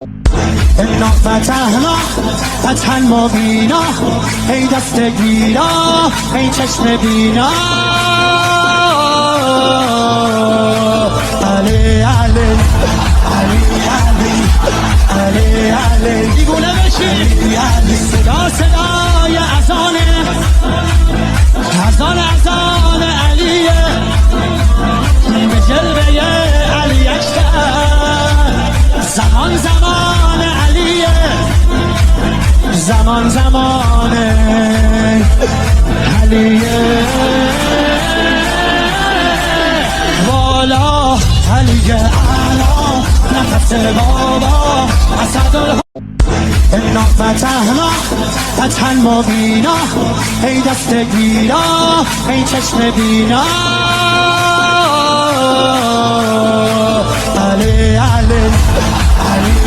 انا فتحنا فتحا مبینا، ای دست گیرا ای چشم بینا. علی علی علی علی علی علی دیگونه بشی. علی صدا صدای اذانه، اذان علیه، به جلوه علی اکبر. زمان زمان علیه، زمان زمان علیه. والا علیه اعلا نفس بابا اسد. انا فتحنا فتحا مبینا، ای دست گیرا ای چشم بینا. علی علی علی